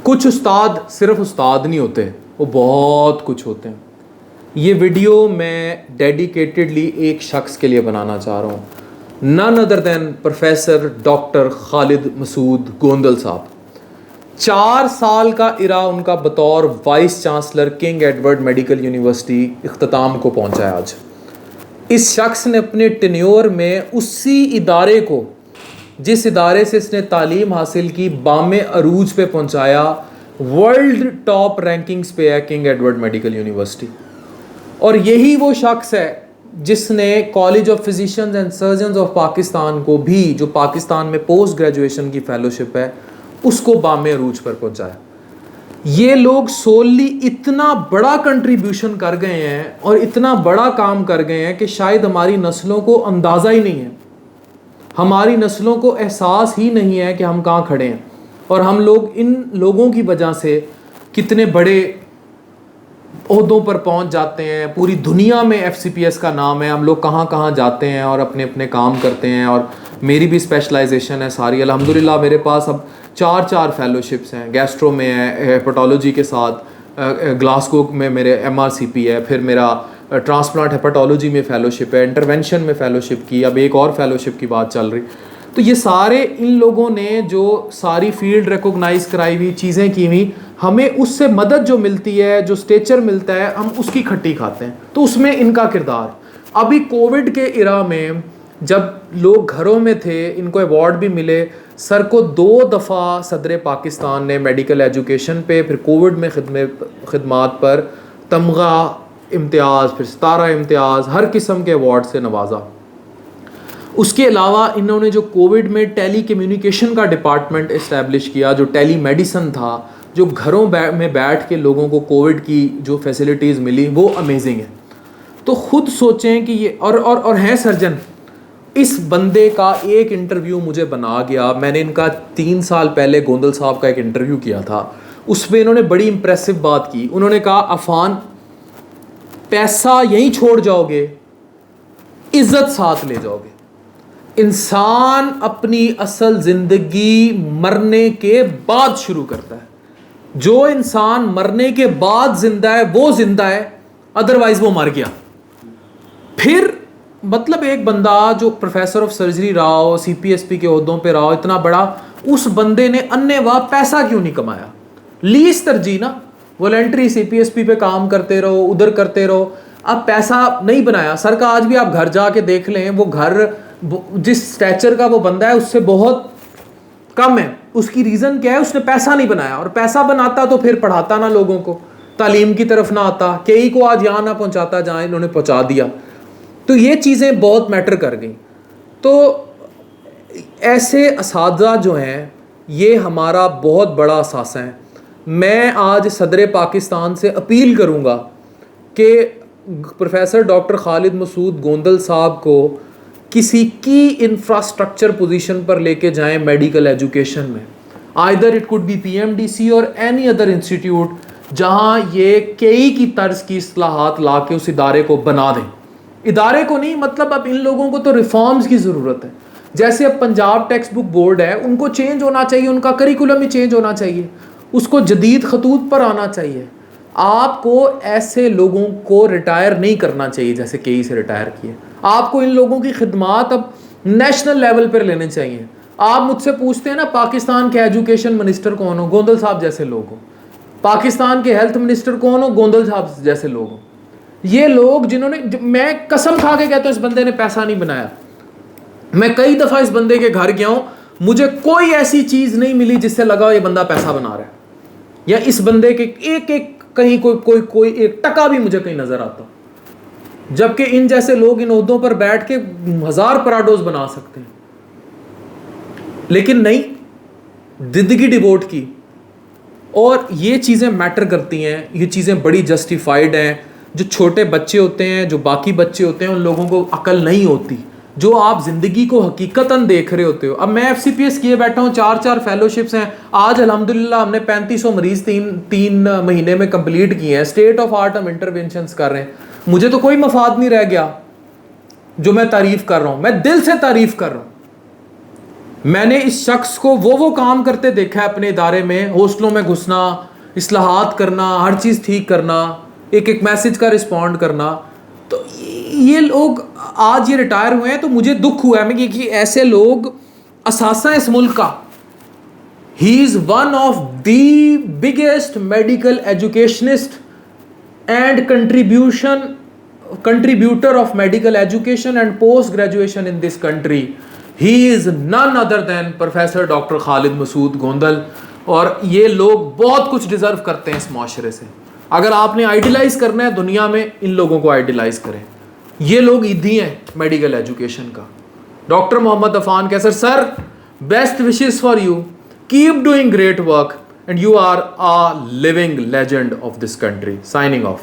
कुछ उस्ताद सिर्फ उस्ताद नहीं होते, वो बहुत कुछ होते हैं। ये वीडियो मैं डेडिकेटेडली एक शख्स के लिए बनाना चाह रहा हूँ, none other than professor doctor Khalid Masood Gondal साहब। 4 साल का इरा उनका बतौर vice chancellor King Edward Medical University इख्तिताम को पहुँचा है आज। इस शख्स ने अपने टेन्योर में उसी इदारे को, जिस इदारे से इसने तालीम हासिल की, बामे अरूज पे पहुंचाया। वर्ल्ड टॉप रैंकिंग्स पे है किंग एडवर्ड मेडिकल यूनिवर्सिटी। और यही वो शख्स है जिसने college of physicians and surgeons of Pakistan को भी, जो पाकिस्तान में पोस्ट ग्रेजुएशन की फेलोशिप है, उसको बामे अरूज पर पहुंचाया। ये लोग सोली इतना बड़ा कंट्रीब्यूशन कर गए हैं और इतना बड़ा काम कर गए हैं कि शायद हमारी नस्लों को अंदाज़ा ही नहीं है, हमारी नस्लों को एहसास ही नहीं है कि हम कहाँ खड़े हैं। और हम लोग इन लोगों की वजह से कितने बड़े ओहदों पर पहुंच जाते हैं। पूरी दुनिया में FCPS का नाम है, हम लोग कहाँ कहाँ जाते हैं और अपने अपने काम करते हैं। और मेरी भी स्पेशलाइजेशन है सारी, अल्हम्दुलिल्लाह मेरे पास अब 4 फेलोशिप्स हैं। गैस्ट्रो में है, हेपेटोलॉजी के साथ ग्लासगो में मेरे MRCP है, फिर मेरा ट्रांसप्लांट हेपेटोलॉजी में फ़ेलोशिप है, इंटरवेंशन में फ़ेलोशिप की, अब एक और फ़ेलोशिप की बात चल रही। तो ये सारे इन लोगों ने जो सारी फील्ड रिकॉग्नाइज कराई हुई चीज़ें की हुई, हमें उससे मदद जो मिलती है, जो स्टेचर मिलता है, हम उसकी खट्टी खाते हैं। तो उसमें इनका किरदार, अभी कोविड के इरा में जब लोग घरों में थे, इनको अवार्ड भी मिले। सर को 2 दफ़ा सदर पाकिस्तान ने मेडिकल एजुकेशन पे, फिर कोविड में खिदमात पर तमगा इम्तियाज़, फिर 17 इम्तियाज़, हर किस्म के अवार्ड से नवाजा। उसके अलावा इन्होंने जो कोविड में टेली कम्युनिकेशन का डिपार्टमेंट इस्टेब्लिश किया, जो टेली मेडिसन था, जो घरों में बैठ के लोगों को कोविड की जो फैसिलिटीज़ मिली, वो अमेजिंग है। तो ख़ुद सोचें कि ये और हैं सर्जन। इस बंदे का एक इंटरव्यू मुझे बना गया। मैंने इनका 3 साल पहले गोंदल साहब का एक इंटरव्यू किया था, उसमें इन्होंने बड़ी इंप्रेसिव बात की। उन्होंने कहा, अफान पैसा यहीं छोड़ जाओगे, इज्जत साथ ले जाओगे। इंसान अपनी असल जिंदगी मरने के बाद शुरू करता है। जो इंसान मरने के बाद जिंदा है वो जिंदा है, अदरवाइज वो मर गया। फिर मतलब एक बंदा जो प्रोफेसर ऑफ सर्जरी रहा हो, CPSP के ओहदों पे रहा हो, इतना बड़ा, उस बंदे ने अन्नेवाह पैसा क्यों नहीं कमाया? लीज तरजीह ना, वॉलंटरी CPSP पे काम करते रहो, उधर करते रहो। अब पैसा नहीं बनाया। सर का आज भी आप घर जाके देख लें, वो घर जिस स्टैचर का वो बंदा है उससे बहुत कम है। उसकी रीज़न क्या है? उसने पैसा नहीं बनाया। और पैसा बनाता तो फिर पढ़ाता ना, लोगों को तालीम की तरफ ना आता, कई को आज यहाँ ना पहुँचाता जहाँ इन्होंने पहुँचा दिया। तो ये चीज़ें बहुत मैटर कर गई। तो ऐसे असातिज़ा जो हैं, ये हमारा बहुत बड़ा असासा है। मैं आज सदर पाकिस्तान से अपील करूँगा कि प्रोफेसर डॉक्टर खालिद मसूद गोंदल साहब को किसी की इंफ्रास्ट्रक्चर पोजीशन पर लेके जाएं मेडिकल एजुकेशन में। Either it could be PMDC और एनी अदर इंस्टीट्यूट, जहां ये कई की तर्ज की इस्लाहात ला के उस इदारे को बना दें। इदारे को नहीं, मतलब अब इन लोगों को तो रिफॉर्म्स की ज़रूरत है। जैसे अब पंजाब टेक्स्ट बुक बोर्ड है, उनको चेंज होना चाहिए, उनका करिकुलम ही चेंज होना चाहिए, उसको जदीद खतूत पर आना चाहिए। आपको ऐसे लोगों को रिटायर नहीं करना चाहिए जैसे कई से रिटायर किए। आपको इन लोगों की खिदमात अब नेशनल लेवल पर लेने चाहिए। आप मुझसे पूछते हैं ना, पाकिस्तान के एजुकेशन मिनिस्टर कौन हो? गोंदल साहब जैसे लोग हो। पाकिस्तान के हेल्थ मिनिस्टर कौन हो? गोंदल साहब जैसे लोग हो। ये लोग जिन्होंने, मैं कसम खा के कहता हूँ, इस बंदे ने पैसा नहीं बनाया। मैं कई दफ़ा इस बंदे के घर गया हूँ, मुझे कोई ऐसी चीज़ नहीं मिली जिससे लगा ये बंदा पैसा बना रहा है, या इस बंदे के एक कहीं कोई 1 टका भी मुझे कहीं नज़र आता। जबकि इन जैसे लोग इन ओहदों पर बैठ के 1000 पराडोज बना सकते हैं, लेकिन नहीं, जिंदगी डिवोट की। और ये चीज़ें मैटर करती हैं, ये चीज़ें बड़ी जस्टिफाइड हैं। जो छोटे बच्चे होते हैं, जो बाकी बच्चे होते हैं, उन लोगों को अकल नहीं होती, जो आप ज़िंदगी को हकीकतन देख रहे होते हो। अब मैं FCPS किए बैठा हूँ, 4 फेलोशिप्स हैं। आज अल्हम्दुलिल्लाह हमने 3500 मरीज़ तीन महीने में कंप्लीट किए हैं। स्टेट ऑफ आर्ट हम इंटरवेंशंस कर रहे हैं। मुझे तो कोई मफाद नहीं रह गया जो मैं तारीफ़ कर रहा हूँ, मैं दिल से तारीफ़ कर रहा हूँ। मैंने इस शख्स को वो काम करते देखा है अपने इदारे में, हॉस्टलों में घुसना, इस्लाहात करना, हर चीज़ ठीक करना, एक एक मैसेज का रिस्पॉन्ड करना। तो ये लोग आज ये रिटायर हुए हैं, तो मुझे दुख हुआ है कि ऐसे लोग असासा इस मुल्क का। He is one of the biggest medical educationist and contributor of medical education and post graduation in this country. He is none other than Professor Dr. Khalid Masood Gondal। और ये लोग बहुत कुछ डिजर्व करते हैं इस माशरे से। अगर आपने आइडियलाइज करना है दुनिया में, इन लोगों को आइडियलाइज करें। ये लोग ईदी हैं मेडिकल एजुकेशन का। Doctor Mohammad Afan Kaiser sir, best wishes for you, keep doing great work and you are a living legend of this country. Signing off.